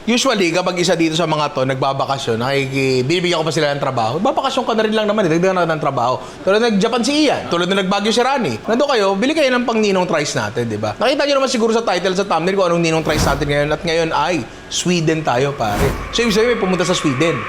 Usually, kapag isa dito sa mga to, nagbabakasyon, binibigyan ko pa sila ng trabaho. Babakasyon ka na rin lang naman, dagdagan na ng trabaho. Tulad nag-Japan si Ian, tulad na nag-Baguio si Rani. Nando kayo, bili kayo ng pang ninong tries natin, di ba? Nakita nyo naman siguro sa title, sa thumbnail, kung anong ninong tries natin ngayon. At ngayon ay, Sweden tayo, pare. So, ibig sabihin, may pumunta sa Sweden.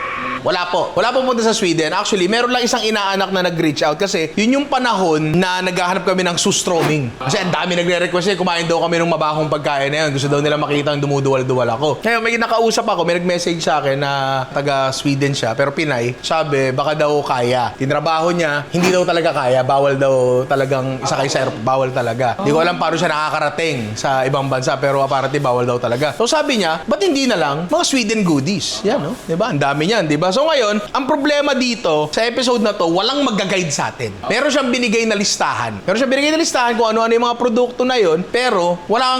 Wala po. Wala po punta sa Sweden. Actually, meron lang isang inaanak na nag-reach out kasi yun yung panahon na naghahanap kami ng sustroming. Kasi ang dami nagre-request kumain daw kami ng mabahong pagkain na yun. Gusto daw nila makita ang dumuduwal-duwal ako. Kaya may nakausap ako, may nag-message sa akin na taga Sweden siya, pero Pinay. Sabi, baka daw kaya. Tinrabaho niya, hindi daw talaga kaya. Bawal daw talagang isakay sa airport. Bawal talaga. Hindi ko alam paano siya nakakarating sa ibang bansa, pero apparently bawal daw talaga. So sabi niya, ba't hindi na lang mga Sweden goodies? Yan, no? Diba? Ang dami niyan, diba? So ngayon, ang problema dito, sa episode na to, walang mag-guide sa atin. Meron siyang binigay na listahan. Kung ano-ano yung mga produkto na yon, pero wala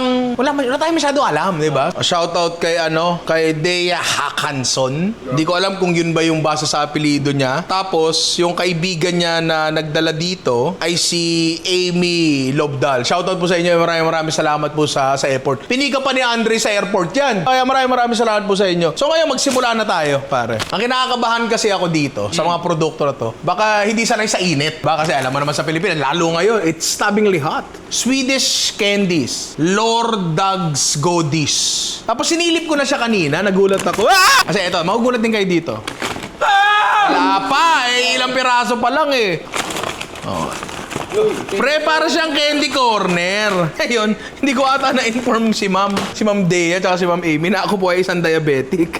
tayong masyadong alam, di ba? Shoutout kay Dea Hakanson. Hindi ko alam kung yun ba yung basa sa apelido niya. Tapos, yung kaibigan niya na nagdala dito ay si Amy Lobdal. Shoutout po sa inyo. Maraming salamat po sa airport. Pinika pa ni Andre sa airport yan. Kaya maraming salamat po sa inyo. So ngayon, magsimula na tayo, pare. Ang kinakakabahan kasi ako dito sa mga produkto na to, baka hindi sanay sa init. Baka kasi alam mo naman sa Pilipinas, lalo ngayon, it's stabbingly hot. Swedish candies. Lordags Godis. Tapos sinilip ko na siya kanina, nagulat ako. Ah! Kasi ito, magugulat din kayo dito. Wala pa, ilang piraso pa lang eh. Oh. Pre, para siyang candy corner. Ayun, hindi ko ata na-inform si Ma'am Dea at si Ma'am Amy na ako po ay isang diabetic.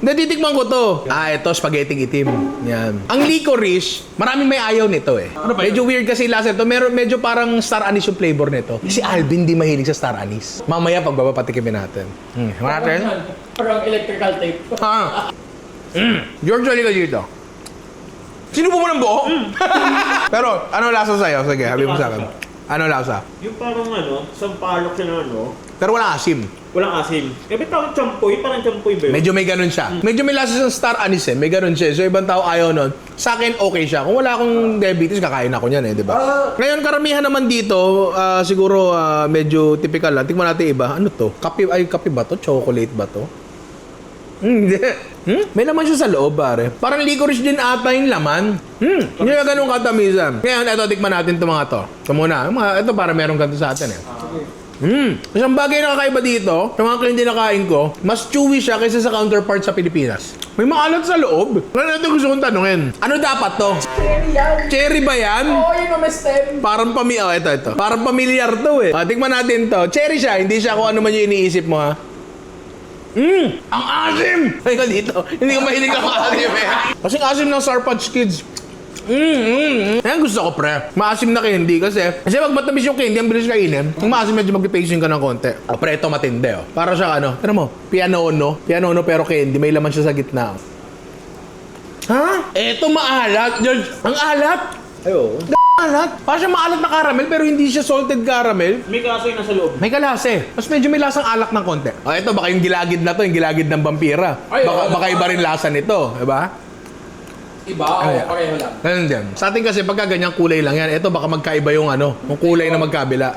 Natitikman ko to. Ito, spaghetti itim. Yan. Ang licorice, maraming may ayaw nito eh. Medyo weird kasi lasa ito. Medyo parang star anise yung flavor nito. Si Alvin di mahilig sa star anise. Mamaya pagbabapatikimin natin. Parang electrical tape. George, wali ka dito. Sinubo mo ng buo? Pero, ano lasa sa'yo? Sige, sabi mo sa akin. Ano lasa? Yung parang sampalok siya na Pero wala asim. walang asim. Kasi tawag champoy, parang champoy ba yun? Medyo may ganun siya. Medyo may lasa sa star anise eh. May ganun siya. So ibang tao ayaw nun. Sa akin okay siya. Kung wala akong diabetes, kakain ako niyan eh, di ba? Ngayon karamihan naman dito, siguro medyo typical lang. Tingnan natin iba. Ano to? Kape ba to? Chocolate ba to? Hindi. May laman siya sa loob, pare. Parang licorice din ata yung laman. Hindi na ganun katamisan. Ngayon, ito, tikman natin itong mga to. Ito muna. Ito para meron ganito sa atin eh. Isang bagay na kakaiba dito, sa mga kliyente na kain ko, mas chewy siya kaysa sa counterpart sa Pilipinas. May maalat sa loob. Ano ito gusto kong tanungin? Ano dapat to? Cherry yan. Cherry ba yan? Oo, yun ang may stem. Parang ito. Parang pamilyar to eh. Tikman natin to. Cherry siya, hindi siya kung ano man yung iniisip mo ha. Ang asim! Ay ka dito. Hindi ko mahilig ang asim eh. Kasing asim ng Sour Patch Kids. Ayan gusto ko pre. Maasim na candy kasi pag matamis yung candy, ang bilis kainin. Kung maasim medyo mag-pacing ka ng konti. Pre, ito matindi oh. Para siya ano mo, pianono pero candy. May laman siya sa gitna. Ha? Ito maalat, George. Ang alat. Ayo. Alat. Para siya maalat na caramel pero hindi siya salted caramel. May kaso yung nasa loob. May kalase. Mas medyo may lasang alak ng konti. Ito baka yung gilagid na to, yung gilagid ng vampira. Baka iba rin lasa nito, diba? Iba, pareho lang. Ganun din. Sa atin kasi pagka ganyang kulay lang yan, ito baka magkaiba yung yung kulay na magkabila.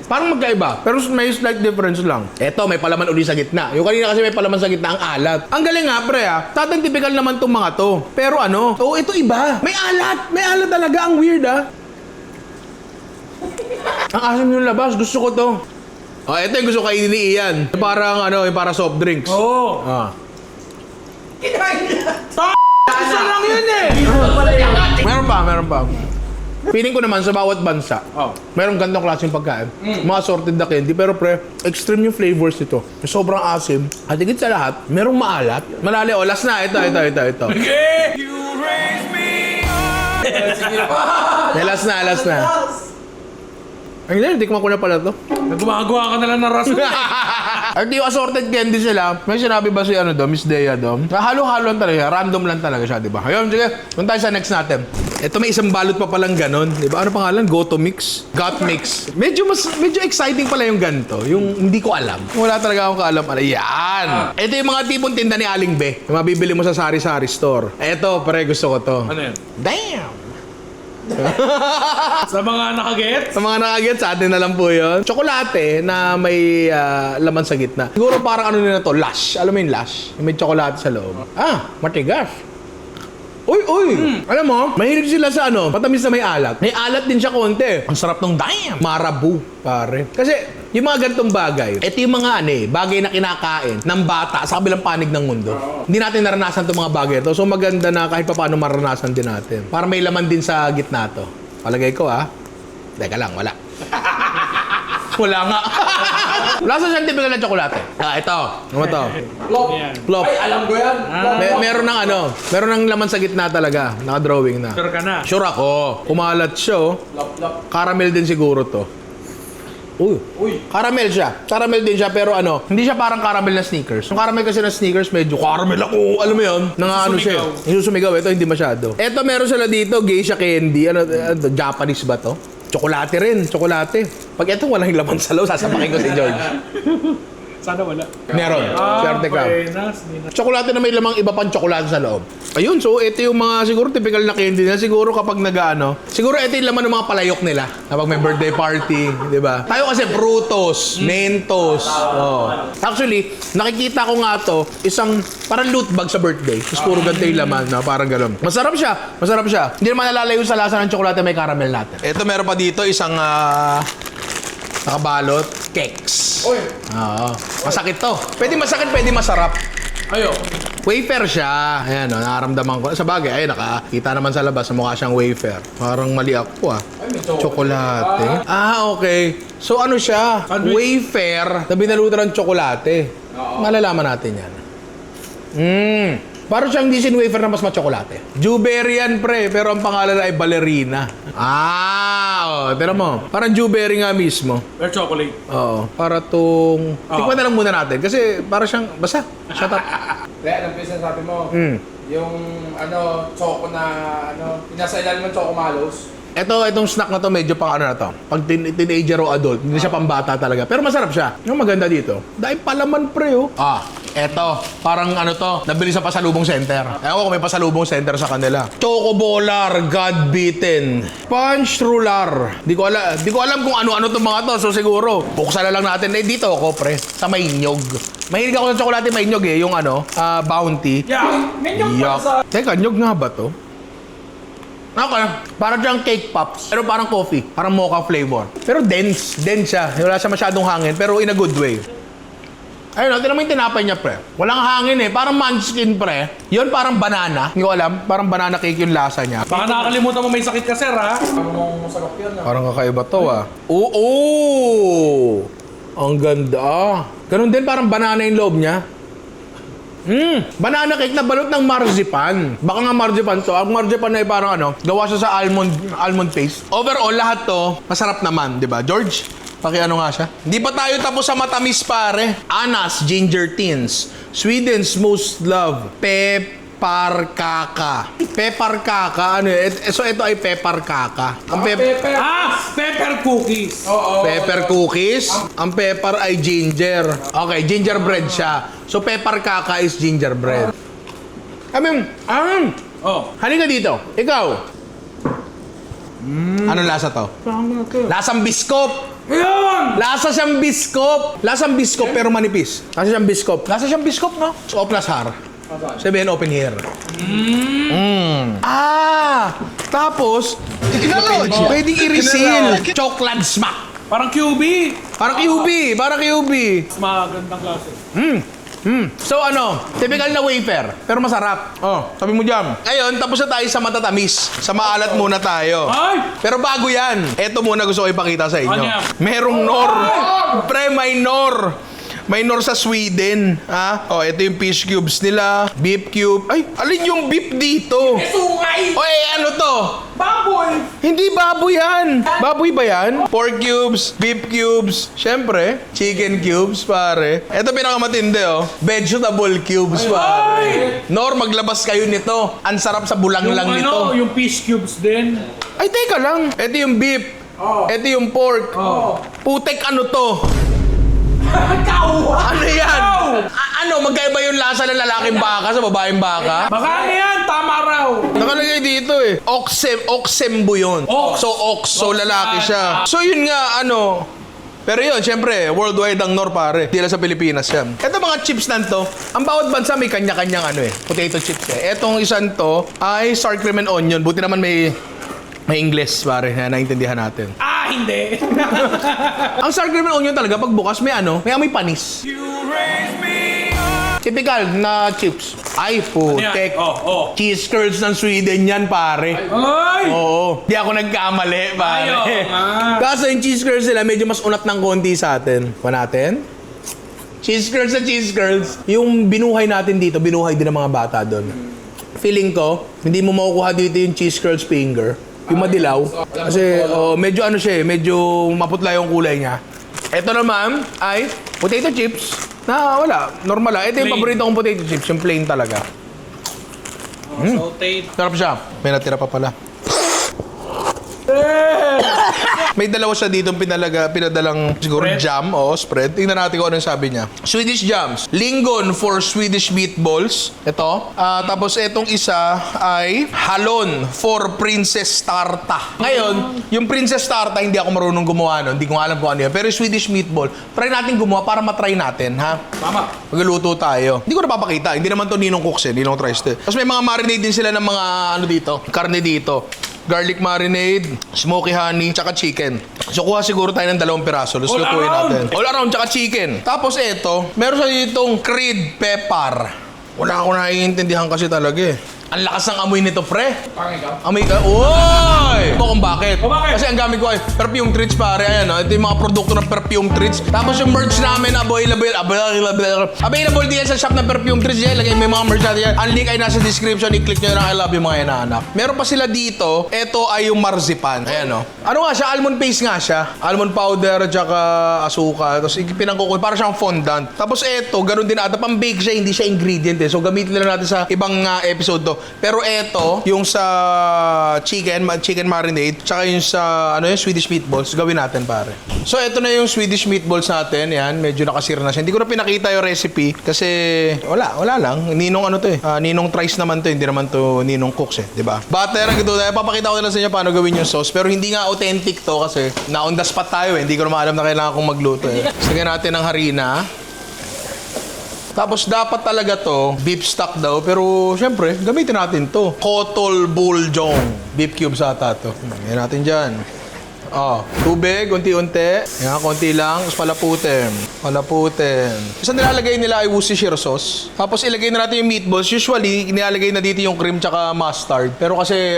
Parang magkaiba, pero may slight difference lang. Ito, may palaman uli sa gitna. Yung kanina kasi may palaman sa gitna, ang alat. Ang galing nga, pre Tatang typical naman tong mga to. Pero ito iba. May alat. May alat talaga. Ang weird Ang asim yung labas. Gusto ko to. Ito yung gusto kainin ni Ian. Parang yung para soft drinks. Oo. Kinain niya. Isa lang yun eh. Meron pa. Feeling ko naman sa bawat bansa, merong gandang klaseng pagkain. Mga sorted na candy, pero pre, extreme yung flavors nito. Sobrang asim. At higit sa lahat, merong maalat. Malali, last na. Ito. Last na. Ay, tikman ko na pala to. Gumagawa ka na lang ng rason. At yung assorted candy sila, may sinabi ba si Miss Dea halo-halo lang talaga, random lang talaga siya, di ba? Ayun, sige, punta tayo sa next natin. Ito may isang balot pa palang ganon, di ba? Ano pangalan? Goto Mix? Got Mix. Medyo exciting pala yung ganito, yung hindi ko alam. Wala talaga akong kaalam. Yan! Ito yung mga tipong tinda ni Aling Be, yung mabibili mo sa sari-sari store. Ito, pre, gusto ko to. Ano yan? Damn! Sa mga nakagets? Sa mga nakagets, sa atin na lang po yun. Tsokolate na may laman sa gitna. Siguro parang ano nila to, lush. Alam mo yung lush? Yung may tsokolate sa loob. Matigas. Uy! Alam mo, mahilig sila sa ano, matamis na may alat. May alat din siya konti. Ang sarap ng damn! Marabu, pare. Kasi, yung mga ganitong bagay, ito yung mga bagay na kinakain ng bata sa kabilang panig ng mundo. Hindi natin naranasan itong mga bagay ito. So maganda na kahit paano maranasan din natin. Para may laman din sa gitna to. Palagay ko Teka lang, wala. Wala nga. Lasa siyang typical na tsokolate. Ito. Ano to? Plop. Plop. Ay, alam ko yan. Meron ng meron ng laman sa gitna talaga. Naka-drawing na. Sure ka na? Sure ako. Kumalat siya. Plop. Caramel din siguro to. Uy. Caramel siya. Caramel din siya pero hindi siya parang caramel na Snickers. Yung caramel kasi na Snickers medyo caramel ako. Alam mo yun? Ano siya. Susumigaw. Ito hindi masyado. Ito meron sila dito. Geisha candy. Japanese ba to? Tsokolate rin. Tsokolate. Pag ito walang laman sa loob, sasapakin ko si George. Sana wala. Meron. Swerte ka. Tsokolate na may lamang iba pang tsokolate sa loob. Ayun, so ito yung mga siguro typical na candy na siguro kapag siguro ito yung laman ng mga palayok nila kapag may birthday party, di ba? Tayo kasi Frutos, Mentos. Actually, nakikita ko nga to, isang parang loot bag sa birthday. Tapos puro ganito yung laman, parang gano'n. Masarap siya. Hindi naman nalalayo sa lasa ng tsokolate may caramel natin. Ito meron pa dito, isang nakabalot, cakes. Uy. Masakit to. Pwede masakit, pwede masarap. Ayo. Wafer siya. Ayan, nararamdaman ko. Sa bagay, ayun, nakakita naman sa labas. Mukha siyang wafer. Parang mali ako, Ay, may Tsokolate. Okay. So, ano siya? Wafer na binalutan ng tsokolate. Malalaman natin yan. Parang siyang disin wafer na mas matsokolate. Dewberry yan, pre. Pero ang pangalan ay ballerina. Tira mo. Parang dewberry nga mismo. Or chocolate. Oo. Para tong... Tikman na lang muna natin. Kasi parang siyang... Basta. Shut up. Kaya alam ko yung sinasabi mo. Yung choco na nasa ilalim ng choco malos. Itong snack na to medyo pang na to. Pag teenager o adult, hindi siya pambata talaga. Pero masarap siya. Yung maganda dito, dahil palaman pre eto. Parang to, nabili sa pasalubong center. Ewan ko kung may pasalubong center sa kanila. Chocobolar, God Beaten. Punch Ruler. Di ko alam kung ano-ano itong mga to. So siguro, buksan na lang natin. Dito ako pre, sa Mainyog. Mahilig ako sa tsokolate Mainyog yung Bounty. Yeah! Yuck. Teka, nyog nga ba to? Okay. Parang siyang cake pops. Pero parang coffee. Parang mocha flavor. Pero dense. Dense siya. Wala siya masyadong hangin. Pero in a good way. Ayun, tinan mo yung tinapay niya, pre. Walang hangin Parang munchkin, pre. Yun parang banana. Hindi ko alam. Parang banana cake yung lasa niya. Baka nakakalimutan mo may sakit ka, sir, ha? Ang masarap yan. Parang kakaiba to, Oo! Ang ganda. Ganun din, parang banana yung loob niya. Banana cake na balot ng marzipan. Baka nga marzipan to. Ang marzipan na parang gawa siya sa almond paste. Overall, lahat to, masarap naman, di ba? George, paki-ano nga siya. Hindi pa tayo tapos sa matamis, pare. Anas, Ginger Teens, Sweden's most loved, Pepar Kaka. So ito ay Pepar Kaka. Ang Pepper. Pepper cookies. Oo. Pepper cookies. Ang pepper ay ginger. Okay, gingerbread siya. So, pepper kaka is gingerbread. Halika dito. Ikaw. Anong lasa to? Lasang biskop. Ayun! Lasa siyang biskop. Lasang biskop pero manipis. Lasa siyang biskop. Lasa siyang biskop, no? So, plus har. Sabihin, open here. Tapos, pwedeng i-reseal. Chocolate smack. Parang QB. Parang QB. Magandang klase. So typical na wafer, pero masarap. Sabi mo dyan. Ngayon, tapos na tayo sa matatamis. Sa maalat muna tayo. Ay! Pero bago yan, eto muna gusto ko ipakita sa inyo. Ano yan? Merong Nor. Pre, may Nor. May Nor sa Sweden. Ito yung fish cubes nila. Beef cube. Ay, alin yung beef dito? Sungay! Ano to? Baboy! Hindi baboy yan. Baboy ba yan? Pork cubes, beef cubes, syempre, chicken cubes, pare. Ito pinakamatindi, vegetable cubes, pare. Nor, maglabas kayo nito. Ang sarap sa bulang lang nito. Yung fish cubes din. Ay, teka lang. Ito yung beef. Ito yung pork. Putek, ano to? Ano yan? Magkaiba yung lasa ng lalaking baka sa babaeng baka? Baka ano yan? Tama araw. Nakalagay dito eh. Oxembo yun. Ox. So lalaki siya. So yun nga, ano. Pero yun, syempre, worldwide ang Nor, pare. Hindi lang sa Pilipinas yan. Ito mga chips na to, ang bawat bansa may kanya-kanyang ano eh, potato chips eh. Etong isang to ay sour cream and onion. Buti naman may English, pare, na naintindihan natin. Ah, hindi. Ang sour cream and onion talaga, pag bukas may ano, may amoy panis. Typical na chips. Ay, putek. Oh. Cheese curls ng Sweden yan, pare. Ay! Oo. Di ako nagkamali, pare. Ayaw nga. Kaso yung cheese curls nila, medyo mas unat ng konti sa atin. Pa natin? Cheese curls na cheese curls. Yung binuhay natin dito, binuhay din ng mga bata doon. Feeling ko, hindi mo makukuha dito yung cheese curls finger. Yung madilaw. Kasi medyo ano siya eh, medyo maputla yung kulay niya. Ito naman ay potato chips. Na wala, normal lang. Ito yung Plain. paborito kong potato chips, yung plain talaga. Sauteed. Sarap siya. May natira pa pala. May dalawa siya dito pinadalang siguro Spread? jam o spread. Tingnan natin kung ano yung sabi niya. Swedish jams. Lingon for Swedish meatballs. Ito. Tapos itong isa ay halon for Princess Tarta. Ngayon, yung Princess Tarta, hindi ako marunong gumawa nun. Hindi ko alam kung ano yun. Pero yung Swedish meatball, try natin gumawa para matry natin, ha? Tama. Magluluto tayo. Hindi ko napapakita. Hindi naman to Ninong Cooks eh. Ninong Tries to. Tapos may mga marinade din sila ng mga ano dito. Karne dito. Garlic marinade, smoky honey, tsaka chicken. So kuha siguro tayo ng 2 piraso. Tapos All lutuin around. natin. All around, tsaka chicken. Tapos ito, meron sa ditong creed pepper. Wala akong naiintindihan kasi talaga eh. Ang lakas ng amoy nito, pre. Pangin ka? Amoy ka. Uy! Ito kung bakit. O, bakit? Kasi ang gamit ko ay perfume treats, pare. Ayan, ito yung mga produkto ng perfume treats. Tapos yung merch namin, available din yan sa shop ng perfume treats. Yan, lagay may mga merch natin yan. Ang link ay nasa description. I-click nyo na I love you mga inaanak. Meron pa sila dito. Ito ay yung marzipan. Ayan, o. Ano nga siya? Almond paste nga siya. Almond powder, tsaka asukal. Tapos pinangkukul. Para siyang fondant. Tapos ito, ganun din ata. Pang-bake siya, hindi siya ingredient eh. So gamitin lang natin sa ibang episode to. Pero eto, yung sa chicken marinade, tsaka yung sa yung Swedish meatballs, gawin natin pare. So eto na yung Swedish meatballs natin, yan, medyo nakasira na siya. Hindi ko na pinakita yung recipe kasi wala lang. Ninong ano to eh. Ninong Tries naman to, hindi naman to Ninong Cooks eh, 'di ba? Butter ang ito, papakita ko na lang sa inyo paano gawin yung sauce, pero hindi nga authentic to kasi na on the spot tayo eh. Hindi ko na alam na kailangan kong magluto eh. Sagyan natin ng harina. Tapos dapat talaga to, beef stock daw, pero syempre, gamitin natin to. Kotol Buljong. Beef cubes ata to. Yan natin dyan. Tubig, unti-unti. Yan, konti lang. Tapos palaputin. Isa nilalagay nila ay Worcestershire sauce. Tapos ilagay na natin yung meatballs. Usually, nilalagay na dito yung cream tsaka mustard. Pero kasi,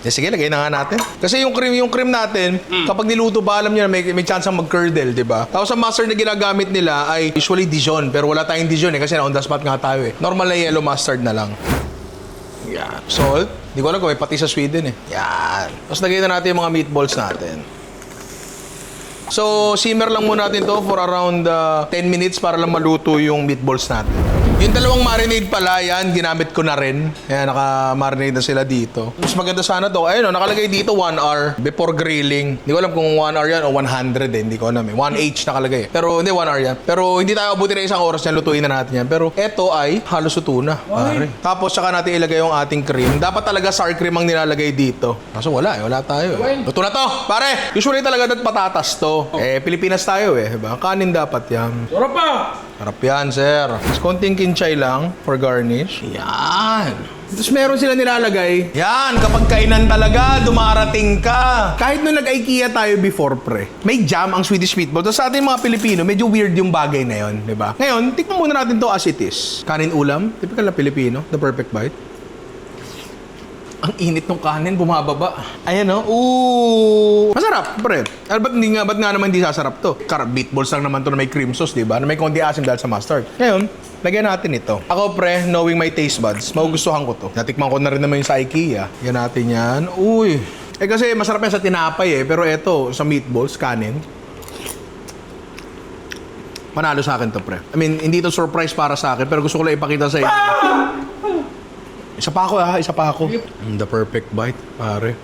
sige, lagay na nga natin. Kasi yung cream natin, kapag niluto pa, alam nyo na may chance ang mag-curdle, di ba? Tapos ang mustard na ginagamit nila ay usually Dijon. Pero wala tayong Dijon kasi on the spot nga tayo eh. Normal na yellow mustard na lang. Yan. Salt. Di ko alam kung may pati sa Sweden eh. Yan. Tapos lagay na natin yung mga meatballs natin. So, simmer lang muna natin to for around 10 minutes para lang maluto yung meatballs natin. Yung dalawang marinade pala, yan, ginamit ko na rin. Ayan, naka-marinade na sila dito. Mas maganda sana to. Ayun, nakalagay dito 1 hour before grilling. Hindi ko alam kung 1 hour yan o 100 eh. Hindi ko alam eh. 1H nakalagay. Pero hindi, 1 hour yan. Pero hindi tayo abutin na isang oras yan. Lutuin na natin yan. Pero eto ay halos luto na. Pare. Tapos saka natin ilagay yung ating cream. Dapat talaga sour cream ang nilalagay dito. Kaso wala eh. Wala tayo eh. Luto na to, pare! Usually talaga patatas to. Pilipinas tayo eh. Diba? Kanin dapat yan. Sarap pa! Harap yan, sir. Tapos konting kinchay lang for garnish. Yan. Tapos meron sila nilalagay. Yan, kapag kainan talaga, dumarating ka. Kahit nung nag-IKEA tayo before, pre, may jam ang Swedish meatball. Tapos sa ating mga Pilipino, medyo weird yung bagay na yun, di ba? Ngayon, tikman muna natin to as it is. Kanin ulam, typical na Pilipino, the perfect bite. Ang init ng kanin, bumababa. Ayan o. Ooh. Masarap, pre. Ba't nga naman hindi sasarap to? Meatballs lang naman to na may cream sauce, di ba? Na may konti asim dahil sa mustard. Ngayon, lagyan natin ito. Ako, pre, knowing my taste buds, magugustuhan ko to. Natikman ko na rin naman yung sa IKEA. Yan natin yan. Uy. Kasi masarap yan sa tinapay eh. Pero eto, sa meatballs, kanin. Panalo sa akin to, pre. I mean, hindi to surprise para sa akin, pero gusto ko lang ipakita sa inyo. Isa pa ako. The perfect bite, pare.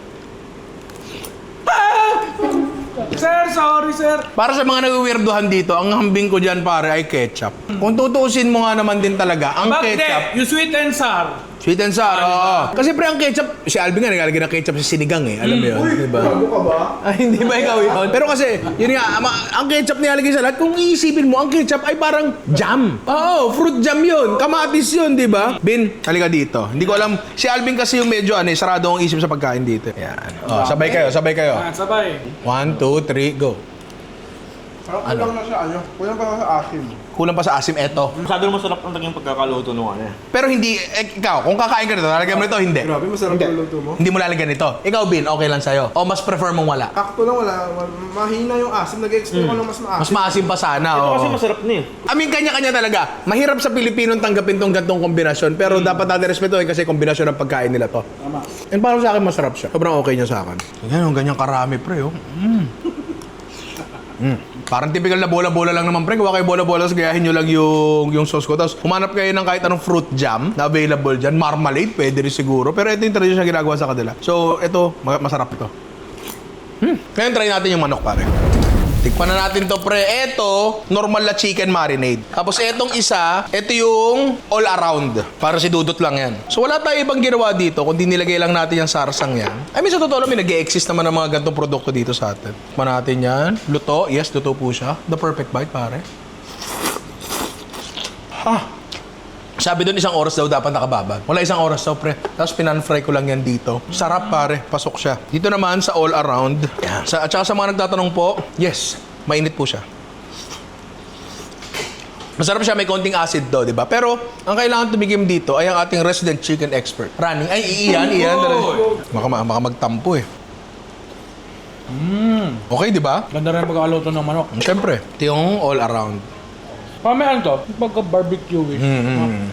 Sir, sorry sir. Para sa mga nag-weirduhan dito, ang hambing ko dyan, pare, ay ketchup. Kung tutuusin mo nga naman din talaga, ang Bakit? ketchup, Yung sweet and sour. Sweet and sour, oo. Kasi pre, ang ketchup, si Alvin nga naglalagay ng ketchup sa sinigang eh. Alam mo yun, di ba? Bago ka ba? Ay, hindi ba ikaw yun? Pero kasi, yun nga, ang ketchup nilalagay sa lahat, kung iisipin mo, ang ketchup ay parang jam. Oo, fruit jam yun. Kamatis yun, di ba? Bin, halika dito. Hindi ko alam, si Alvin kasi yung medyo sarado ang isip sa pagkain dito. Yan. Oh, sabay kayo, sabay kayo. Sabay. 1, 2, 3, go. Parang kulang na siya, kulang pa sa akin. Kulang pa sa asim, eto. Masyado masarap ang naging pagkakaluto nung ano eh. Pero hindi, ikaw, kung kakain ka nito, lalagyan mo nito, hindi. Grabe, masarap yung luto mo. Hindi mo lalagyan ito. Ikaw, Bin, okay lang sa'yo. O mas prefer mong wala? Sakto lang, wala. Mahina yung asim. Nag-expect ko ng mas maasim. Mas maasim pa sana, Ito kasi oo. masarap na eh. I mean, kanya-kanya talaga. Mahirap sa Pilipinong tanggapin tong gantong kombinasyon, pero dapat natin respetuhin kasi kombinasyon ng pagkain nila to. Tama. And parang sa akin, masarap siya. Sobrang okay niya sa akin. Ganyan, ganyan karami, pre, oh. Parang typical na bola-bola lang naman, pre. Kuha kayo bola-bola, tapos gayahin nyo lang yung sauce ko. Tapos humanap kayo ng kahit anong fruit jam na available dyan. Marmalade, pwede rin siguro. Pero ito yung traditional na ginagawa sa kanila. So, ito, masarap ito. Ngayon, try natin yung manok, pare. Tikpan na natin to, pre. Ito, normal na chicken marinade. Tapos etong isa, ito yung all around. Para si Dudot lang yan. So wala tayo ibang ginawa dito, kundi nilagay lang natin yung sarsang yan. I mean, sa totoo lang, may nag-exist naman ng mga gantong produkto dito sa atin. Tikman natin yan. Luto. Yes, luto po siya. The perfect bite, pare. Sabi doon, 1 oras daw dapat nakababad. Wala 1 oras daw, pre. Tapos pinan-fry ko lang yan dito. Sarap, pare. Pasok siya. Dito naman sa all around. Yan. At saka sa mga nagtatanong po, yes, mainit po siya. Masarap siya, may konting acid daw, di ba? Pero, ang kailangan tumigim dito ay ang ating resident chicken expert. Running. Ay, iyan. Baka magtampo eh. Okay, di ba? Ganda rin pagkakaluto ng manok. Siyempre, ito yung all around. Pamihan to, pagka-barbecue eh.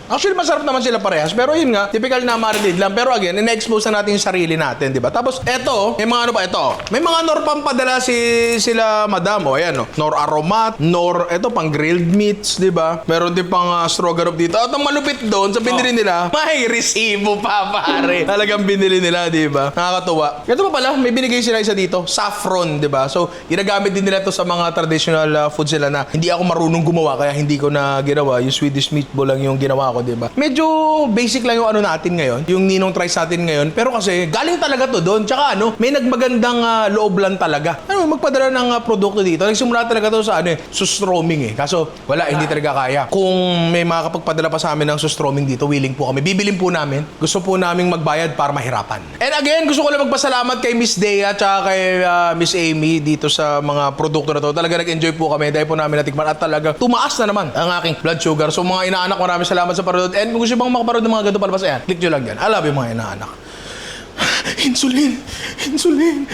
Actually, masarap naman sila parehas. Pero yun nga, typical na marinade lang. Pero again, ina-expose na natin yung sarili natin, di ba? Tapos, eto, may mga ano pa, ito. May mga nor pampadala sila madam. O, ayan, no? Nor aromat, nor, eto, pang grilled meats, di ba? Meron din pang stroganoff dito. At ang malupit doon, sa binili nila, may resibo pa, pare. Talagang binili nila, di ba? Nakakatuwa. Ito pa pala, may binigay sila isa dito, saffron, di ba? So, ginagamit din nila to sa mga traditional foods sila na hindi ako marunong gumawa, kaya hindi ko na ginawa. Yung Swedish meatball lang yung ginawa ko, di ba? Medyo basic lang yung ano natin ngayon, yung ninong tries natin ngayon. Pero kasi galing talaga to doon. Tsaka ano, may nagmagandang loob lang talaga. Ano, magpadala ng produkto dito. Nagsimula talaga to sa ano sustroming eh. Kaso wala, hindi talaga kaya. Kung may makakapagpadala pa sa amin ng sustroming dito, willing po kami. Bibilin po namin. Gusto po naming magbayad para mahirapan. And again, gusto ko lang magpasalamat kay Miss Dea tsaka kay Miss Amy dito sa mga produkto na to. Talaga nag-enjoy po kami dahil po namin natikman at talaga tumaas na naman ang aking blood sugar. So mga inaanak, maraming salamat sa parood. And kung gusto bang makaparood ng mga ganito palabas, ayan, click nyo lang dyan. I love you mga inaanak. Insulin! Insulin!